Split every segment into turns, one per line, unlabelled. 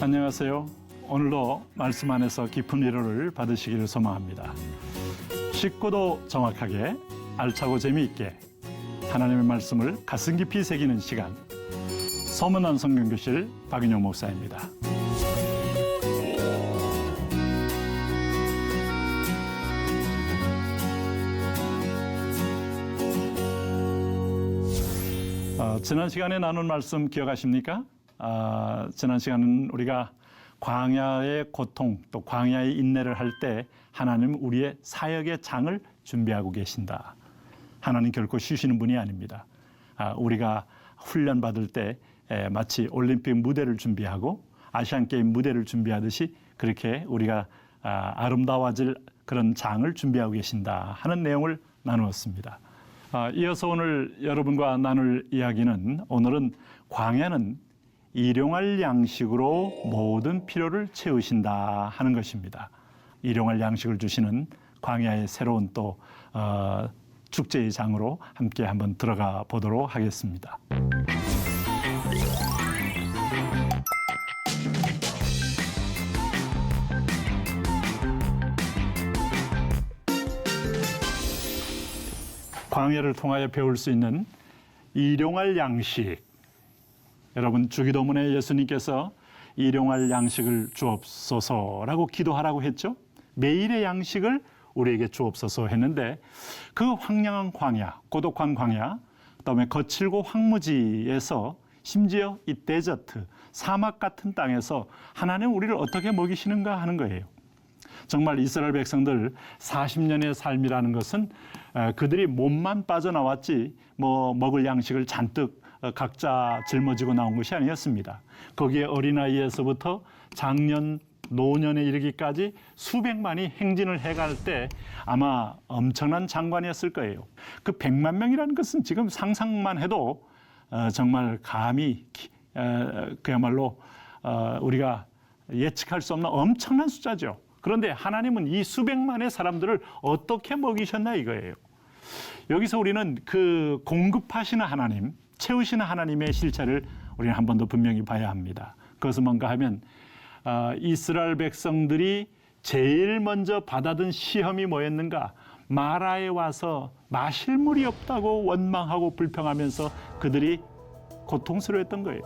안녕하세요. 오늘도 말씀 안에서 깊은 위로를 받으시기를 소망합니다. 쉽고도 정확하게 알차고 재미있게 하나님의 말씀을 가슴 깊이 새기는 시간, 서문안 성경교실 박윤영 목사입니다. 지난 시간에 나눈 말씀 기억하십니까? 지난 시간은 우리가 광야의 고통 또 광야의 인내를 할 때 하나님은 우리의 사역의 장을 준비하고 계신다. 하나님 결코 쉬시는 분이 아닙니다. 우리가 훈련 받을 때 마치 올림픽 무대를 준비하고 아시안게임 무대를 준비하듯이 그렇게 우리가 아름다워질 그런 장을 준비하고 계신다 하는 내용을 나누었습니다. 이어서 오늘 여러분과 나눌 이야기는, 오늘은 광야는 일용할 양식으로 모든 필요를 채우신다 하는 것입니다. 일용할 양식을 주시는 광야의 새로운 또 축제의 장으로 함께 한번 들어가 보도록 하겠습니다. 광야를 통하여 배울 수 있는 일용할 양식. 여러분, 주기도문에 예수님께서 일용할 양식을 주옵소서라고 기도하라고 했죠. 매일의 양식을 우리에게 주옵소서 했는데, 그 황량한 광야, 고독한 광야, 그다음에 거칠고 황무지에서, 심지어 이 데저트, 사막 같은 땅에서 하나님 우리를 어떻게 먹이시는가 하는 거예요. 정말 이스라엘 백성들 40년의 삶이라는 것은 그들이 몸만 빠져나왔지 먹을 양식을 잔뜩 각자 짊어지고 나온 것이 아니었습니다. 거기에 어린아이에서부터 장년, 노년에 이르기까지 수백만이 행진을 해갈 때 아마 엄청난 장관이었을 거예요. 그 100만 명이라는 것은 지금 상상만 해도 정말 감히 그야말로 우리가 예측할 수 없는 엄청난 숫자죠. 그런데 하나님은 이 수백만의 사람들을 어떻게 먹이셨나 이거예요. 여기서 우리는 그 공급하시는 하나님, 채우시는 하나님의 실체를 우리는 한 번 더 분명히 봐야 합니다. 그것은 뭔가 하면 이스라엘 백성들이 제일 먼저 받아든 시험이 뭐였는가? 마라에 와서 마실 물이 없다고 원망하고 불평하면서 그들이 고통스러워했던 거예요.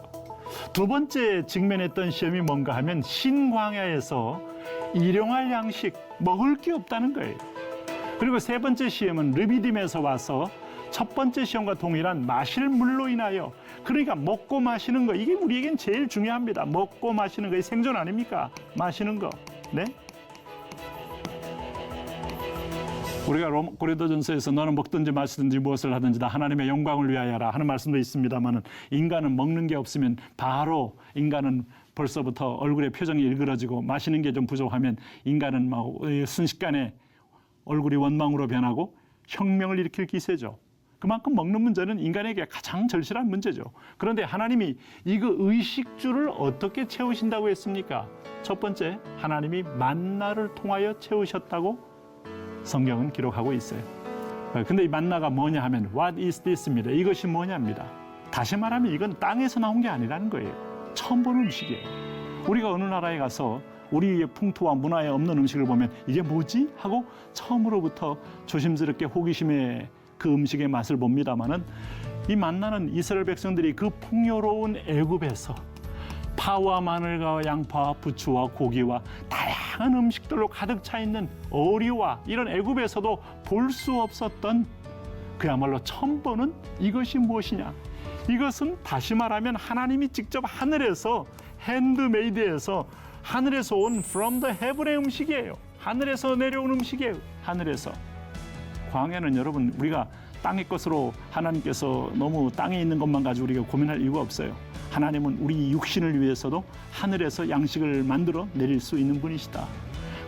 두 번째 직면했던 시험이 뭔가 하면 신광야에서 일용할 양식, 먹을 게 없다는 거예요. 그리고 세 번째 시험은 르비딤에서 와서 첫 번째 시험과 동일한 마실 물로 인하여, 그러니까 먹고 마시는 거, 이게 우리에겐 제일 중요합니다. 먹고 마시는 거, 생존 아닙니까? 마시는 거. 네? 우리가 고린도전서에서 너는 먹든지 마시든지 무엇을 하든지 다 하나님의 영광을 위하여라 하는 말씀도 있습니다만은, 인간은 먹는 게 없으면 바로 인간은 벌써부터 얼굴에 표정이 일그러지고, 마시는 게 좀 부족하면 인간은 막 순식간에 얼굴이 원망으로 변하고 혁명을 일으킬 기세죠. 그만큼 먹는 문제는 인간에게 가장 절실한 문제죠. 그런데 하나님이 이거 의식주를 어떻게 채우신다고 했습니까? 첫 번째, 하나님이 만나를 통하여 채우셨다고 성경은 기록하고 있어요. 근데 이 만나가 뭐냐 하면 What is this입니다. 이것이 뭐냐입니다. 다시 말하면 이건 땅에서 나온 게 아니라는 거예요. 처음 보는 음식이에요. 우리가 어느 나라에 가서 우리의 풍토와 문화에 없는 음식을 보면 이게 뭐지? 하고 처음으로부터 조심스럽게 호기심에 그 음식의 맛을 봅니다마는, 이 만나는 이스라엘 백성들이 그 풍요로운 애굽에서 파와 마늘과 양파와 부추와 고기와 다양한 음식들로 가득 차 있는 어리와 이런 애굽에서도 볼 수 없었던, 그야말로 처음 보는 이것이 무엇이냐? 이것은 다시 말하면 하나님이 직접 하늘에서 핸드메이드해서 하늘에서 온 from the heaven의 음식이에요. 하늘에서 내려온 음식이에요. 하늘에서. 광야는 여러분, 우리가 땅의 것으로 하나님께서 너무 땅에 있는 것만 가지고 우리가 고민할 이유가 없어요. 하나님은 우리 육신을 위해서도 하늘에서 양식을 만들어 내릴 수 있는 분이시다.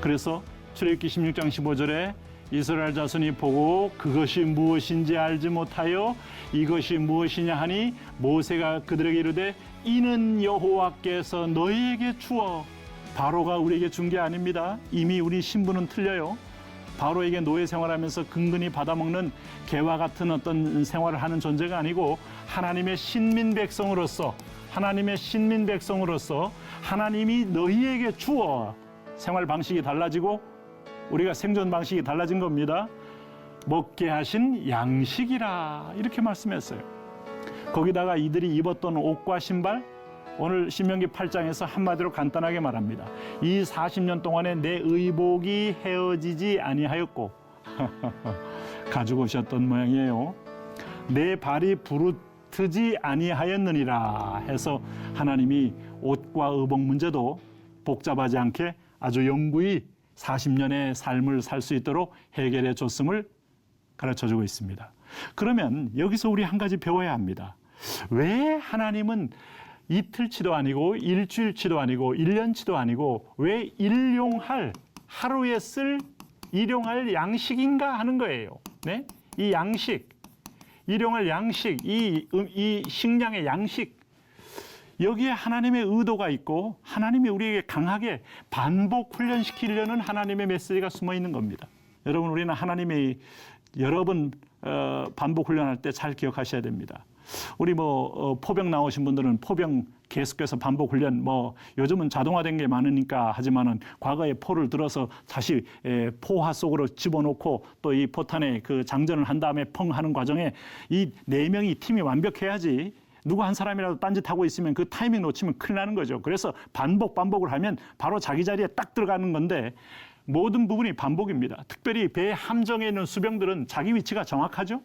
그래서 출애굽기 16장 15절에 이스라엘 자손이 보고 그것이 무엇인지 알지 못하여 이것이 무엇이냐 하니 모세가 그들에게 이르되 이는 여호와께서 너희에게 주어. 바로가 우리에게 준 게 아닙니다. 이미 우리 신분은 틀려요. 바로에게 노예 생활하면서 근근히 받아먹는 개와 같은 어떤 생활을 하는 존재가 아니고 하나님의 신민 백성으로서 하나님이 너희에게 주어 생활 방식이 달라지고 우리가 생존 방식이 달라진 겁니다. 먹게 하신 양식이라 이렇게 말씀했어요. 거기다가 이들이 입었던 옷과 신발, 오늘 신명기 8장에서 한마디로 간단하게 말합니다. 이 40년 동안에 내 의복이 헤어지지 아니하였고 가지고 오셨던 모양이에요. 내 발이 부르트지 아니하였느니라 해서 하나님이 옷과 의복 문제도 복잡하지 않게 아주 영구히 40년의 삶을 살 수 있도록 해결해 줬음을 가르쳐주고 있습니다. 그러면 여기서 우리 한 가지 배워야 합니다. 왜 하나님은 이틀치도 아니고 일주일치도 아니고 1년치도 아니고 왜 하루에 쓸 일용할 양식인가 하는 거예요. 네? 이 양식, 일용할 양식, 이 식량의 양식, 여기에 하나님의 의도가 있고 하나님이 우리에게 강하게 반복 훈련시키려는 하나님의 메시지가 숨어 있는 겁니다. 여러분, 우리는 하나님이 여러 번 반복 훈련할 때 잘 기억하셔야 됩니다. 우리 포병 나오신 분들은 포병 계속해서 반복 훈련, 요즘은 자동화된 게 많으니까 하지만은 과거에 포를 들어서 다시 포화 속으로 집어넣고 또 이 포탄에 그 장전을 한 다음에 펑 하는 과정에 이 4명이 팀이 완벽해야지 누구 한 사람이라도 딴짓하고 있으면 그 타이밍 놓치면 큰일 나는 거죠. 그래서 반복을 하면 바로 자기 자리에 딱 들어가는 건데 모든 부분이 반복입니다. 특별히 배 함정에 있는 수병들은 자기 위치가 정확하죠.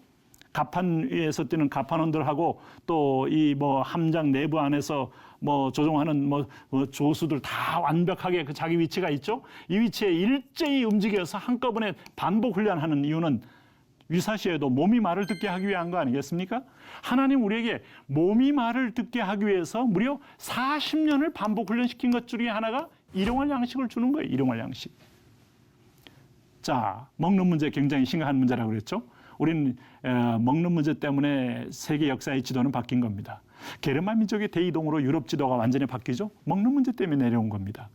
갑판 위에서 뛰는 갑판원들하고 또 이 함장 내부 안에서 조종하는 조수들 다 완벽하게 그 자기 위치가 있죠. 이 위치에 일제히 움직여서 한꺼번에 반복 훈련하는 이유는 유사시에도 몸이 말을 듣게 하기 위한 거 아니겠습니까? 하나님 우리에게 몸이 말을 듣게 하기 위해서 무려 40년을 반복 훈련시킨 것 중에 하나가 일용할 양식을 주는 거예요. 일용할 양식. 자, 먹는 문제 굉장히 심각한 문제라고 그랬죠. 우리는 먹는 문제 때문에 세계 역사의 지도는 바뀐 겁니다. 게르만 민족의 대이동으로 유럽 지도가 완전히 바뀌죠. 먹는 문제 때문에 내려온 겁니다.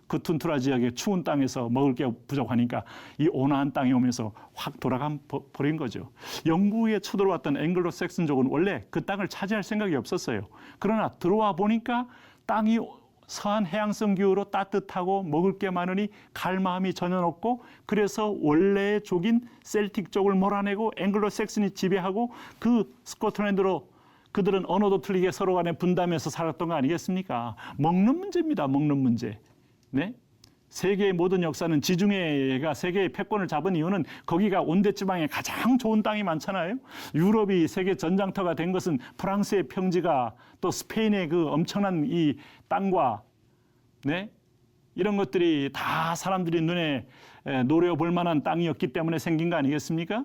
그 툰투라 지역의 추운 땅에서 먹을 게 부족하니까 이 온화한 땅에 오면서 확 돌아가 버린 거죠. 영국에 쳐들어왔던 앵글로 섹슨족은 원래 그 땅을 차지할 생각이 없었어요. 그러나 들어와 보니까 땅이 서한 해양성 기후로 따뜻하고 먹을 게 많으니 갈 마음이 전혀 없고 그래서 원래의 족인 셀틱 쪽을 몰아내고 앵글로 섹슨이 지배하고 그 스코틀랜드로 그들은 언어도 틀리게 서로 간에 분담해서 살았던 거 아니겠습니까? 먹는 문제입니다. 먹는 문제. 네? 세계의 모든 역사는 지중해가 세계의 패권을 잡은 이유는 거기가 온대지방에 가장 좋은 땅이 많잖아요. 유럽이 세계 전장터가 된 것은 프랑스의 평지가 또 스페인의 그 엄청난 이 땅과 네? 이런 것들이 다 사람들이 눈에 노려볼 만한 땅이었기 때문에 생긴 거 아니겠습니까?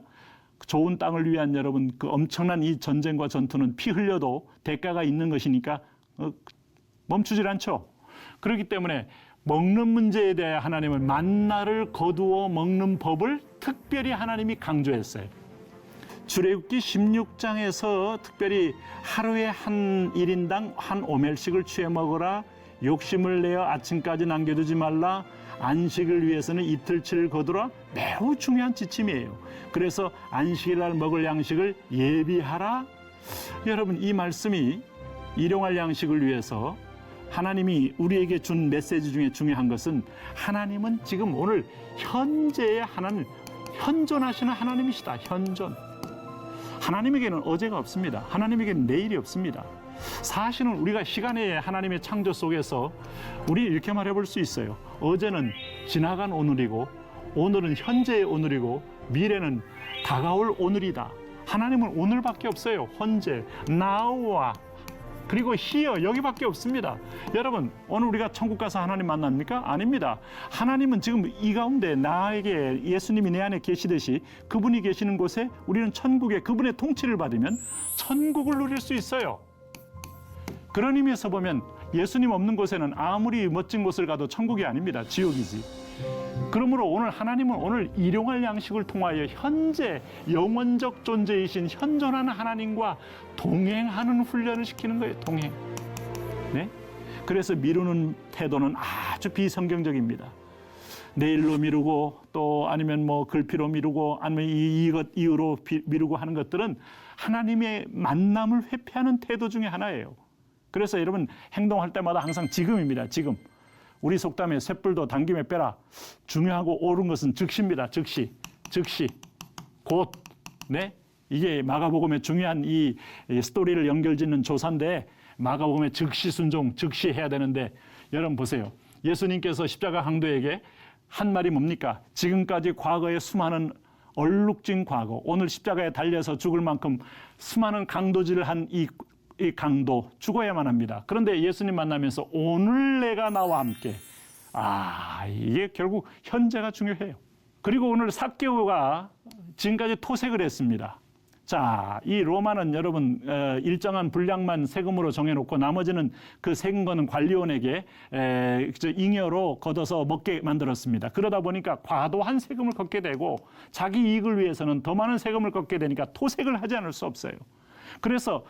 좋은 땅을 위한 여러분 그 엄청난 이 전쟁과 전투는 피 흘려도 대가가 있는 것이니까 멈추질 않죠. 그렇기 때문에 먹는 문제에 대해 하나님은 만나를 거두어 먹는 법을 특별히 하나님이 강조했어요. 출애굽기 16장에서 특별히 하루에 한 1인당 한 오멜씩을 취해 먹어라. 욕심을 내어 아침까지 남겨두지 말라. 안식을 위해서는 이틀치를 거두라. 매우 중요한 지침이에요. 그래서 안식일날 먹을 양식을 예비하라. 여러분, 이 말씀이 일용할 양식을 위해서 하나님이 우리에게 준 메시지 중에 중요한 것은 하나님은 지금 오늘 현재의 하나님, 현존하시는 하나님이시다. 현존. 하나님에게는 어제가 없습니다. 하나님에게는 내일이 없습니다. 사실은 우리가 시간의 하나님의 창조 속에서 우리 이렇게 말해볼 수 있어요. 어제는 지나간 오늘이고 오늘은 현재의 오늘이고 미래는 다가올 오늘이다. 하나님은 오늘밖에 없어요. 현재, now와 그리고 here 여기밖에 없습니다. 여러분, 오늘 우리가 천국 가서 하나님 만납니까? 아닙니다. 하나님은 지금 이 가운데 나에게 예수님이 내 안에 계시듯이 그분이 계시는 곳에 우리는 천국에 그분의 통치를 받으면 천국을 누릴 수 있어요. 그런 의미에서 보면 예수님 없는 곳에는 아무리 멋진 곳을 가도 천국이 아닙니다. 지옥이지. 그러므로 오늘 하나님은 오늘 일용할 양식을 통하여 현재 영원적 존재이신 현존하는 하나님과 동행하는 훈련을 시키는 거예요. 동행. 네? 그래서 미루는 태도는 아주 비성경적입니다. 내일로 미루고 또 아니면 뭐 글피로 미루고 아니면 이것 이유로 미루고 하는 것들은 하나님의 만남을 회피하는 태도 중에 하나예요. 그래서 여러분 행동할 때마다 항상 지금입니다. 지금. 우리 속담에 쇳불도 당김에 빼라. 중요하고 옳은 것은 즉시입니다. 즉시. 곧. 네? 이게 마가복음의 중요한 이 스토리를 연결짓는 조사인데 마가복음의 즉시 순종, 즉시 해야 되는데 여러분 보세요. 예수님께서 십자가 강도에게 한 말이 뭡니까? 지금까지 과거의 수많은 얼룩진 과거, 오늘 십자가에 달려서 죽을 만큼 수많은 강도질을 한 이 강도 죽어야만 합니다. 그런데 예수님 만나면서 오늘 내가 나와 함께. 이게 결국 현재가 중요해요. 그리고 오늘 삭개오가 지금까지 토색을 했습니다. 자, 이 로마는 여러분 일정한 분량만 세금으로 정해놓고 나머지는 그 세금 거는 관리원에게 잉여로 걷어서 먹게 만들었습니다. 그러다 보니까 과도한 세금을 걷게 되고 자기 이익을 위해서는 더 많은 세금을 걷게 되니까 토색을 하지 않을 수 없어요. 그래서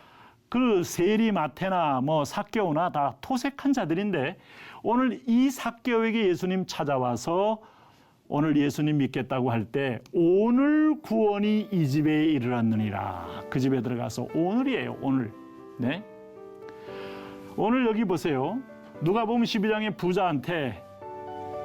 그 세리 마태나 뭐 삭개오나 다 토색한 자들인데 오늘 이 삭개오에게 예수님 찾아와서 오늘 예수님 믿겠다고 할 때 오늘 구원이 이 집에 이르렀느니라. 그 집에 들어가서 오늘이에요. 오늘. 네. 오늘 여기 보세요. 누가복음 12장의 부자한테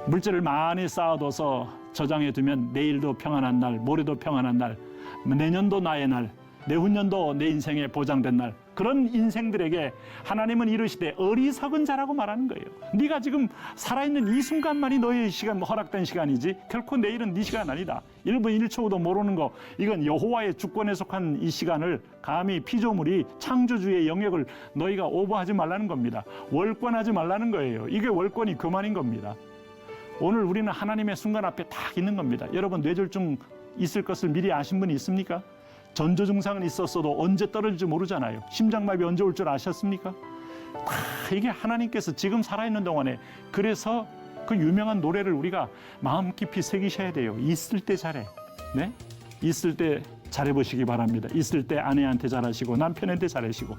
물질을 많이 쌓아둬서 저장해 두면 내일도 평안한 날, 모레도 평안한 날, 내년도 나의 날, 내후년도 내 인생에 보장된 날, 그런 인생들에게 하나님은 이르시되 어리석은 자라고 말하는 거예요. 네가 지금 살아있는 이 순간만이 너의 시간, 허락된 시간이지 결코 내일은 네 시간 아니다. 1분 1초도 모르는 거, 이건 여호와의 주권에 속한 이 시간을 감히 피조물이 창조주의 영역을 너희가 오버하지 말라는 겁니다. 월권하지 말라는 거예요. 이게 월권이 교만인 겁니다. 오늘 우리는 하나님의 순간 앞에 딱 있는 겁니다. 여러분 뇌졸중 있을 것을 미리 아신 분이 있습니까? 전조 증상은 있었어도 언제 떨어질지 모르잖아요. 심장마비 언제 올 줄 아셨습니까? 이게 하나님께서 지금 살아있는 동안에, 그래서 그 유명한 노래를 우리가 마음 깊이 새기셔야 돼요. 있을 때 잘해. 네? 있을 때 잘해보시기 바랍니다. 있을 때 아내한테 잘하시고 남편한테 잘하시고,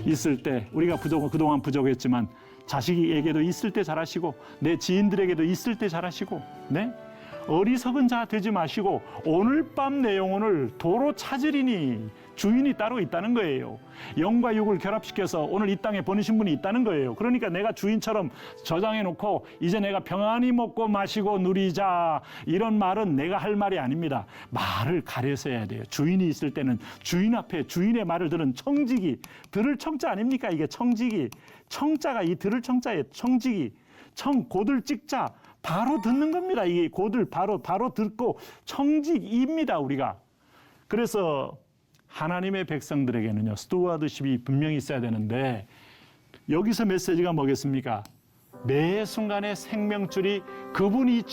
있을 때 우리가 그동안 부족했지만 자식에게도 있을 때 잘하시고 내 지인들에게도 있을 때 잘하시고, 네? 어리석은 자 되지 마시고 오늘 밤 내 영혼을 도로 찾으리니 주인이 따로 있다는 거예요. 영과 육을 결합시켜서 오늘 이 땅에 보내신 분이 있다는 거예요. 그러니까 내가 주인처럼 저장해놓고 이제 내가 평안히 먹고 마시고 누리자, 이런 말은 내가 할 말이 아닙니다. 말을 가려서 해야 돼요. 주인이 있을 때는 주인 앞에 주인의 말을 들은 청지기, 들을 청자 아닙니까? 이게 청지기, 청자가 이 들을 청자예요. 청지기, 고들 찍자, 바로 듣는 겁니다. 이게 고들 바로 듣고 청직입니다, 우리가. 그래서 하나님의 백성들에게는요, 스튜어드십이 분명히 있어야 되는데, 여기서 메시지가 뭐겠습니까? 매 순간의 생명줄이 그분이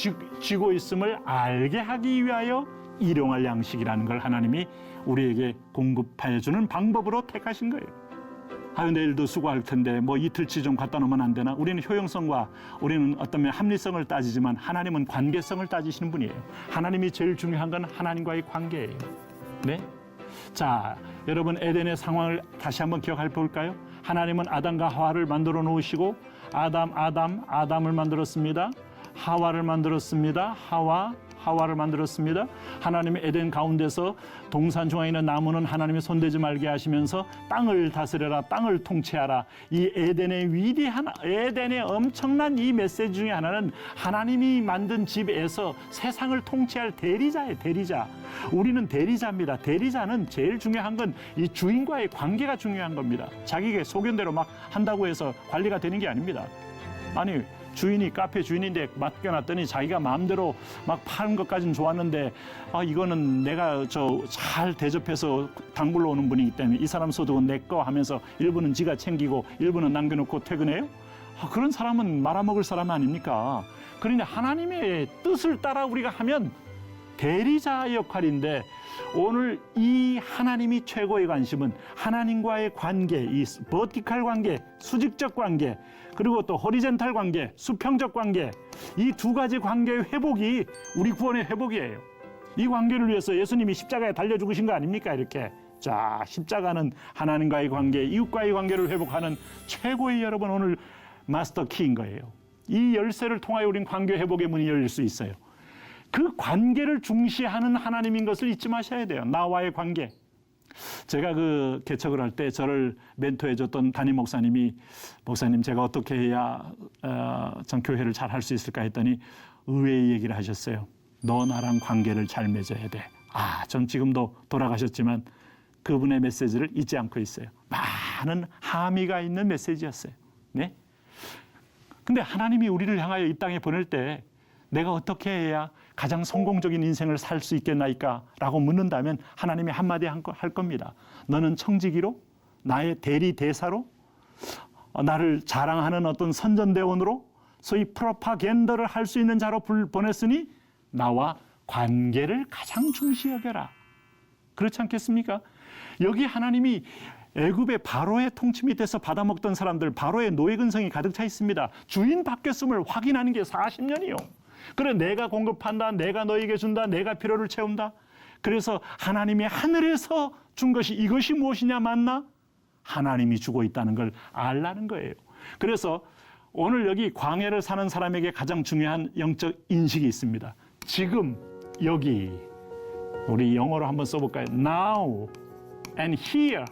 쥐고 있음을 알게 하기 위하여 일용할 양식이라는 걸 하나님이 우리에게 공급하여 주는 방법으로 택하신 거예요. 내일도 수고할 텐데 뭐 이틀치 좀 갖다 놓으면 안 되나? 우리는 효용성과 우리는 어떤 합리성을 따지지만 하나님은 관계성을 따지시는 분이에요. 하나님이 제일 중요한 건 하나님과의 관계예요. 네? 자, 여러분 에덴의 상황을 다시 한번 기억해 볼까요? 하나님은 아담과 하와를 만들어 놓으시고 아담을 만들었습니다. 하와를 만들었습니다. 하와를 만들었습니다. 하나님의 에덴 가운데서 동산 중앙에 있는 나무는 하나님의 손대지 말게 하시면서 땅을 다스려라, 땅을 통치하라. 이 에덴의 위대한, 에덴의 엄청난 이 메시지 중에 하나는 하나님이 만든 집에서 세상을 통치할 대리자예요. 대리자. 우리는 대리자입니다. 대리자는 제일 중요한 건 이 주인과의 관계가 중요한 겁니다. 자기가 소견대로 막 한다고 해서 관리가 되는 게 아닙니다. 아니, 주인이 카페 주인인데 맡겨놨더니 자기가 마음대로 막 파는 것까지는 좋았는데, 이거는 내가 잘 대접해서 단골로 오는 분이기 때문에 이 사람 소득은 내 거 하면서 일부는 지가 챙기고 일부는 남겨놓고 퇴근해요? 그런 사람은 말아먹을 사람 아닙니까? 그러니 하나님의 뜻을 따라 우리가 하면 대리자 역할인데, 오늘 이 하나님이 최고의 관심은 하나님과의 관계, 이 버티칼 관계, 수직적 관계, 그리고 또 호리젠탈 관계, 수평적 관계, 이 두 가지 관계의 회복이 우리 구원의 회복이에요. 이 관계를 위해서 예수님이 십자가에 달려 죽으신 거 아닙니까? 이렇게. 자, 십자가는 하나님과의 관계, 이웃과의 관계를 회복하는 최고의, 여러분, 오늘 마스터 키인 거예요. 이 열쇠를 통하여 우린 관계 회복의 문이 열릴 수 있어요. 그 관계를 중시하는 하나님인 것을 잊지 마셔야 돼요. 나와의 관계. 제가 그 개척을 할 때 저를 멘토해줬던 담임 목사님이 목사님 제가 어떻게 해야 전 교회를 잘 할 수 있을까 했더니 의외의 얘기를 하셨어요. 너 나랑 관계를 잘 맺어야 돼. 전 지금도 돌아가셨지만 그분의 메시지를 잊지 않고 있어요. 많은 함의가 있는 메시지였어요. 네? 근데 하나님이 우리를 향하여 이 땅에 보낼 때 내가 어떻게 해야 가장 성공적인 인생을 살 수 있겠나이까? 라고 묻는다면 하나님이 한마디 할 겁니다. 너는 청지기로, 나의 대리 대사로, 나를 자랑하는 어떤 선전대원으로, 소위 프로파간다를 할 수 있는 자로 보냈으니 나와 관계를 가장 중시 여겨라. 그렇지 않겠습니까? 여기 하나님이 애굽의 바로의 통치 밑에서 받아먹던 사람들, 바로의 노예 근성이 가득 차 있습니다. 주인 바뀌었음을 확인하는 게 40년이요. 그래 내가 공급한다, 내가 너에게 준다, 내가 필요를 채운다. 그래서 하나님이 하늘에서 준 것이 이것이 무엇이냐 맞나? 하나님이 주고 있다는 걸 알라는 거예요. 그래서 오늘 여기 광야를 사는 사람에게 가장 중요한 영적 인식이 있습니다. 지금 여기 우리 영어로 한번 써볼까요? Now and here.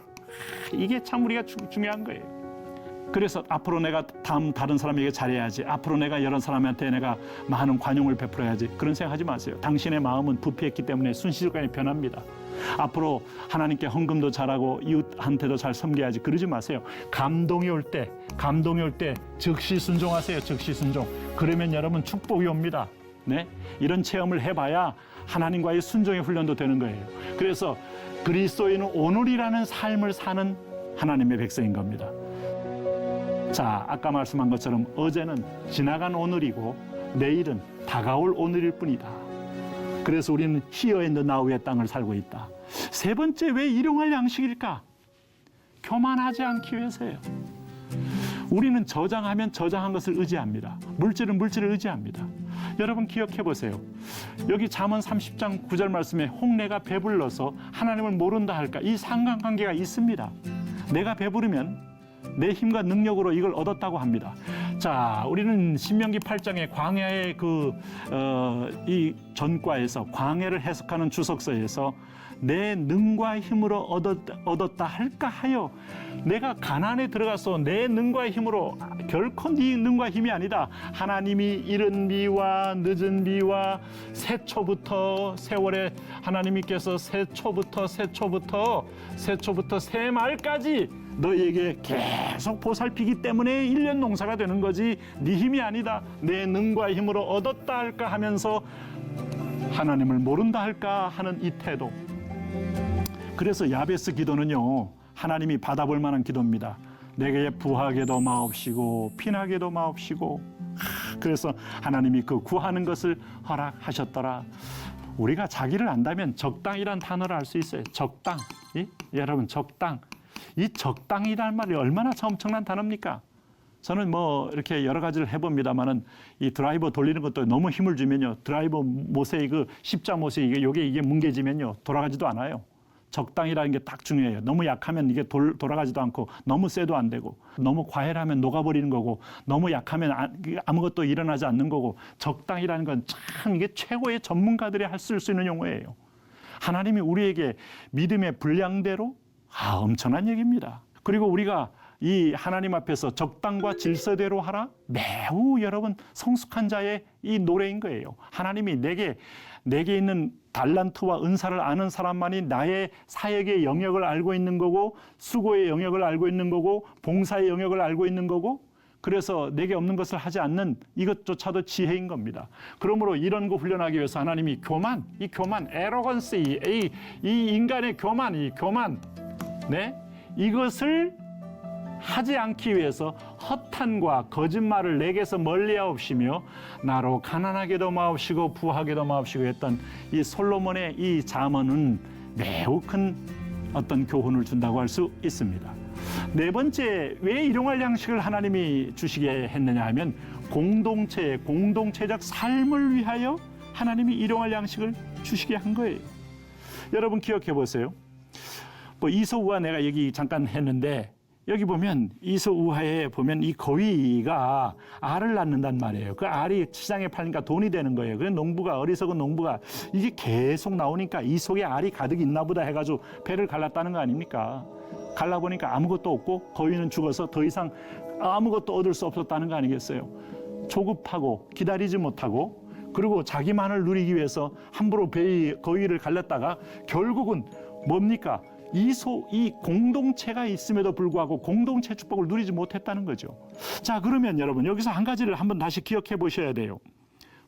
이게 참 우리가 중요한 거예요. 그래서 앞으로 내가 다른 사람에게 잘해야지. 앞으로 내가 여러 사람한테 내가 많은 관용을 베풀어야지. 그런 생각하지 마세요. 당신의 마음은 부패했기 때문에 순식간에 변합니다. 앞으로 하나님께 헌금도 잘하고 이웃한테도 잘 섬겨야지. 그러지 마세요. 감동이 올 때 즉시 순종하세요. 즉시 순종. 그러면 여러분 축복이 옵니다. 네? 이런 체험을 해봐야 하나님과의 순종의 훈련도 되는 거예요. 그래서 그리스도인은 오늘이라는 삶을 사는 하나님의 백성인 겁니다. 자, 아까 말씀한 것처럼 어제는 지나간 오늘이고 내일은 다가올 오늘일 뿐이다. 그래서 우리는 Here and Now의 땅을 살고 있다. 세 번째, 왜 일용할 양식일까? 교만하지 않기 위해서예요. 우리는 저장하면 저장한 것을 의지합니다. 물질은 물질을 의지합니다. 여러분 기억해 보세요. 여기 잠언 30장 9절 말씀에 홍내가 배불러서 하나님을 모른다 할까? 이 상관관계가 있습니다. 내가 배부르면 내 힘과 능력으로 이걸 얻었다고 합니다. 자, 우리는 신명기 8장의 광야의 이 전과에서 광야를 해석하는 주석서에서 내 능과 힘으로 얻었다 할까 하여 내가 가나안에 들어가서 내 능과 힘으로 결코 네 능과 힘이 아니다. 하나님이 이른 비와 늦은 비와 새초부터 세월에 하나님께서 새초부터 새말까지 너희에게 계속 보살피기 때문에 1년 농사가 되는 거지 네 힘이 아니다. 내 능과 힘으로 얻었다 할까 하면서 하나님을 모른다 할까 하는 이 태도. 그래서 야베스 기도는요, 하나님이 받아볼 만한 기도입니다. 내게 부하게도 마옵시고 핀하게도 마옵시고. 그래서 하나님이 그 구하는 것을 허락하셨더라. 우리가 자기를 안다면 적당이란 단어를 알 수 있어요. 적당. 여러분 적당. 이 적당이라는 말이 얼마나 엄청난 단어입니까? 저는 뭐 이렇게 여러 가지를 해봅니다만은 이 드라이버 돌리는 것도 너무 힘을 주면요, 드라이버 못에 십자 못에 이게 뭉개지면요 돌아가지도 않아요. 적당이라는 게 딱 중요해요. 너무 약하면 이게 돌아가지도 않고, 너무 세도 안 되고, 너무 과해하면 녹아버리는 거고, 너무 약하면 아무것도 일어나지 않는 거고, 적당이라는 건 참 이게 최고의 전문가들이 쓸 수 있는 용어예요. 하나님이 우리에게 믿음의 분량대로 엄청난 얘기입니다. 그리고 우리가 이 하나님 앞에서 적당과 질서대로 하라, 매우 여러분 성숙한 자의 이 노래인 거예요. 하나님이 내게 있는 달란트와 은사를 아는 사람만이 나의 사역의 영역을 알고 있는 거고, 수고의 영역을 알고 있는 거고, 봉사의 영역을 알고 있는 거고, 그래서 내게 없는 것을 하지 않는 이것조차도 지혜인 겁니다. 그러므로 이런 거 훈련하기 위해서 하나님이 에로건스, 이 인간의 교만, 네? 이것을 하지 않기 위해서 허탄과 거짓말을 내게서 멀리하옵시며 나로 가난하게도 마옵시고 부하게도 마옵시고 했던 이 솔로몬의 이 잠언은 매우 큰 어떤 교훈을 준다고 할 수 있습니다. 네 번째, 왜 일용할 양식을 하나님이 주시게 했느냐 하면 공동체적 삶을 위하여 하나님이 일용할 양식을 주시게 한 거예요. 여러분 기억해 보세요. 이소우와 내가 얘기 잠깐 했는데, 여기 보면 이소우하에 보면 이 거위가 알을 낳는단 말이에요. 그 알이 시장에 팔니까 돈이 되는 거예요. 그래서 농부가 어리석은 농부가 이게 계속 나오니까 이 속에 알이 가득 있나 보다 해가지고 배를 갈랐다는 거 아닙니까? 갈라보니까 아무것도 없고 거위는 죽어서 더 이상 아무것도 얻을 수 없었다는 거 아니겠어요? 조급하고 기다리지 못하고 그리고 자기만을 누리기 위해서 함부로 거위를 갈랐다가 결국은 뭡니까? 이 공동체가 있음에도 불구하고 공동체 축복을 누리지 못했다는 거죠. 자, 그러면 여러분 여기서 한 가지를 한번 다시 기억해 보셔야 돼요.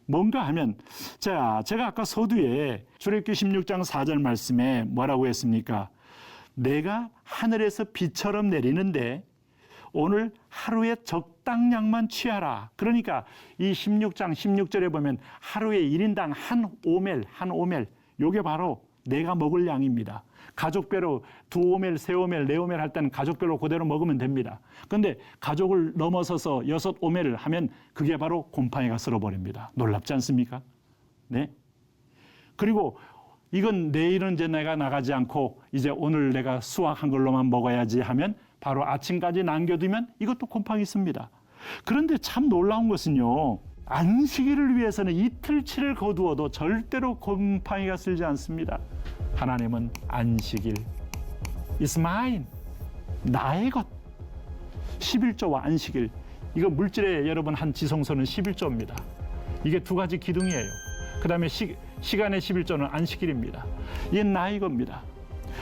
뭔가 하면 자, 제가 아까 서두에 출애굽기 16장 4절 말씀에 뭐라고 했습니까? 내가 하늘에서 비처럼 내리는데 오늘 하루에 적당량만 취하라. 그러니까 이 16장 16절에 보면 하루에 1인당 한 오멜 요게 바로 내가 먹을 양입니다. 가족별로 2오멜, 3오멜, 4오멜 할 때는 가족별로 그대로 먹으면 됩니다. 그런데 가족을 넘어서서 6오멜을 하면 그게 바로 곰팡이가 쓸어버립니다. 놀랍지 않습니까? 네. 그리고 이건 내일은 이제 내가 나가지 않고 이제 오늘 내가 수확한 걸로만 먹어야지 하면 바로 아침까지 남겨두면 이것도 곰팡이 씁니다. 그런데 참 놀라운 것은요. 안식일을 위해서는 이틀치를 거두어도 절대로 곰팡이가 쓸지 않습니다. 하나님은 안식일, It's mine, 나의 것. 11조와 안식일, 이거 물질의 여러분 한 지성소는 11조입니다. 이게 두 가지 기둥이에요. 그 다음에 시간의 11조는 안식일입니다. 이게 나의 겁니다.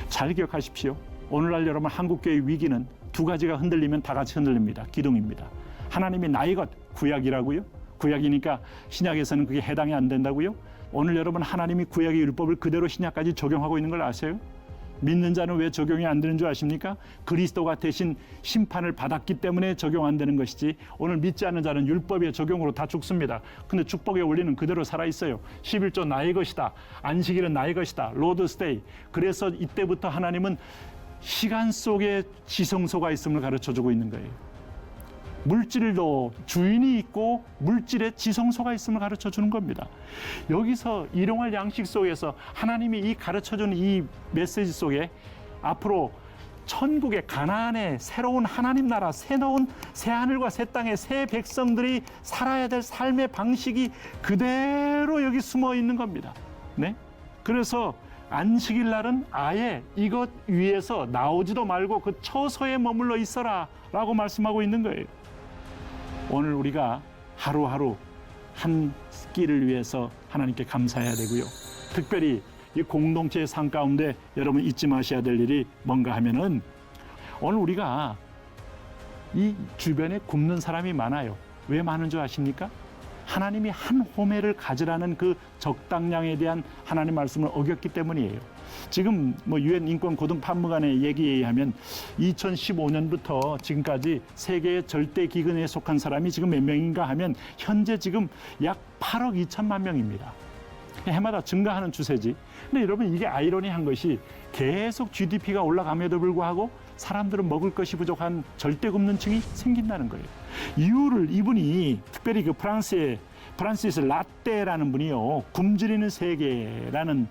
잘 기억하십시오. 오늘날 여러분 한국교회의 위기는 두 가지가 흔들리면 다 같이 흔들립니다. 기둥입니다. 하나님이 나의 것, 구약이라고요. 구약이니까 신약에서는 그게 해당이 안 된다고요. 오늘 여러분 하나님이 구약의 율법을 그대로 신약까지 적용하고 있는 걸 아세요? 믿는 자는 왜 적용이 안 되는 줄 아십니까? 그리스도가 대신 심판을 받았기 때문에 적용 안 되는 것이지 오늘 믿지 않는 자는 율법의 적용으로 다 죽습니다. 근데 축복의 원리는 그대로 살아있어요. 11조 나의 것이다. 안식일은 나의 것이다. 로드 스테이. 그래서 이때부터 하나님은 시간 속에 지성소가 있음을 가르쳐주고 있는 거예요. 물질도 주인이 있고 물질에 지성소가 있음을 가르쳐주는 겁니다. 여기서 일용할 양식 속에서 하나님이 이 가르쳐주는 이 메시지 속에 앞으로 천국의 가나안의 새로운 하나님 나라, 새로운 새하늘과 새 땅의 새 백성들이 살아야 될 삶의 방식이 그대로 여기 숨어 있는 겁니다. 네? 그래서 안식일 날은 아예 이것 위에서 나오지도 말고 그 처소에 머물러 있어라 라고 말씀하고 있는 거예요. 오늘 우리가 하루하루 한 끼를 위해서 하나님께 감사해야 되고요. 특별히 이 공동체의 삶 가운데 여러분 잊지 마셔야 될 일이 뭔가 하면은 오늘 우리가 이 주변에 굶는 사람이 많아요. 왜 많은 줄 아십니까? 하나님이 한 호멜을 가지라는 그 적당량에 대한 하나님 말씀을 어겼기 때문이에요. 지금 뭐 유엔 인권 고등 판무관의 얘기에 의하면 2015년부터 지금까지 세계의 절대 기근에 속한 사람이 지금 몇 명인가 하면 현재 지금 약 8억 2천만 명입니다. 해마다 증가하는 추세지. 근데 여러분 이게 아이러니한 것이 계속 GDP가 올라감에도 불구하고 사람들은 먹을 것이 부족한 절대 굶는 층이 생긴다는 거예요. 이유를 이분이 특별히 그 프란시스 라떼라는 분이요. 굶주리는 세계라는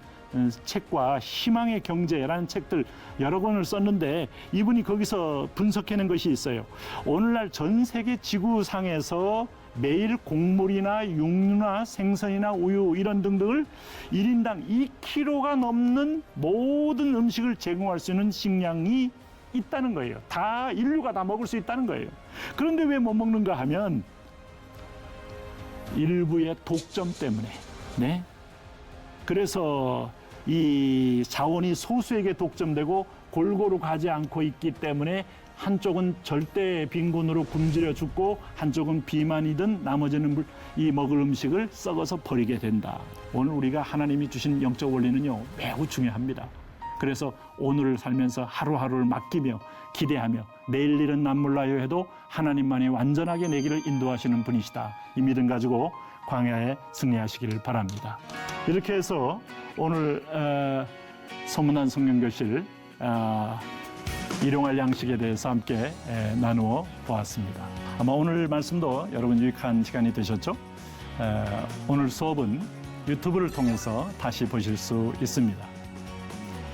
책과 희망의 경제라는 책들 여러 권을 썼는데 이분이 거기서 분석해낸 것이 있어요. 오늘날 전 세계 지구상에서 매일 곡물이나 육류나 생선이나 우유 이런 등등을 1인당 2kg가 넘는 모든 음식을 제공할 수 있는 식량이 있다는 거예요. 다 인류가 다 먹을 수 있다는 거예요. 그런데 왜 못 먹는가 하면 일부의 독점 때문에. 네. 그래서 이 자원이 소수에게 독점되고 골고루 가지 않고 있기 때문에 한쪽은 절대 빈곤으로 굶주려 죽고 한쪽은 비만이든 나머지는 이 먹을 음식을 썩어서 버리게 된다. 오늘 우리가 하나님이 주신 영적 원리는요 매우 중요합니다. 그래서 오늘을 살면서 하루하루를 맡기며 기대하며 내일 일은 난 몰라요 해도 하나님만이 완전하게 내 길을 인도하시는 분이시다. 이 믿음 가지고 광야에 승리하시기를 바랍니다. 이렇게 해서 오늘 소문난 성경교실 일용할 양식에 대해서 함께 나누어 보았습니다. 아마 오늘 말씀도 여러분 유익한 시간이 되셨죠? 오늘 수업은 유튜브를 통해서 다시 보실 수 있습니다.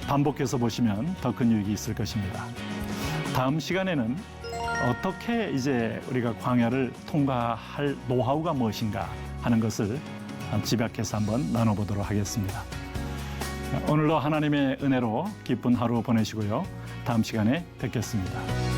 반복해서 보시면 더 큰 유익이 있을 것입니다. 다음 시간에는 어떻게 이제 우리가 광야를 통과할 노하우가 무엇인가 하는 것을 집약해서 한번 나눠보도록 하겠습니다. 오늘도 하나님의 은혜로 기쁜 하루 보내시고요. 다음 시간에 뵙겠습니다.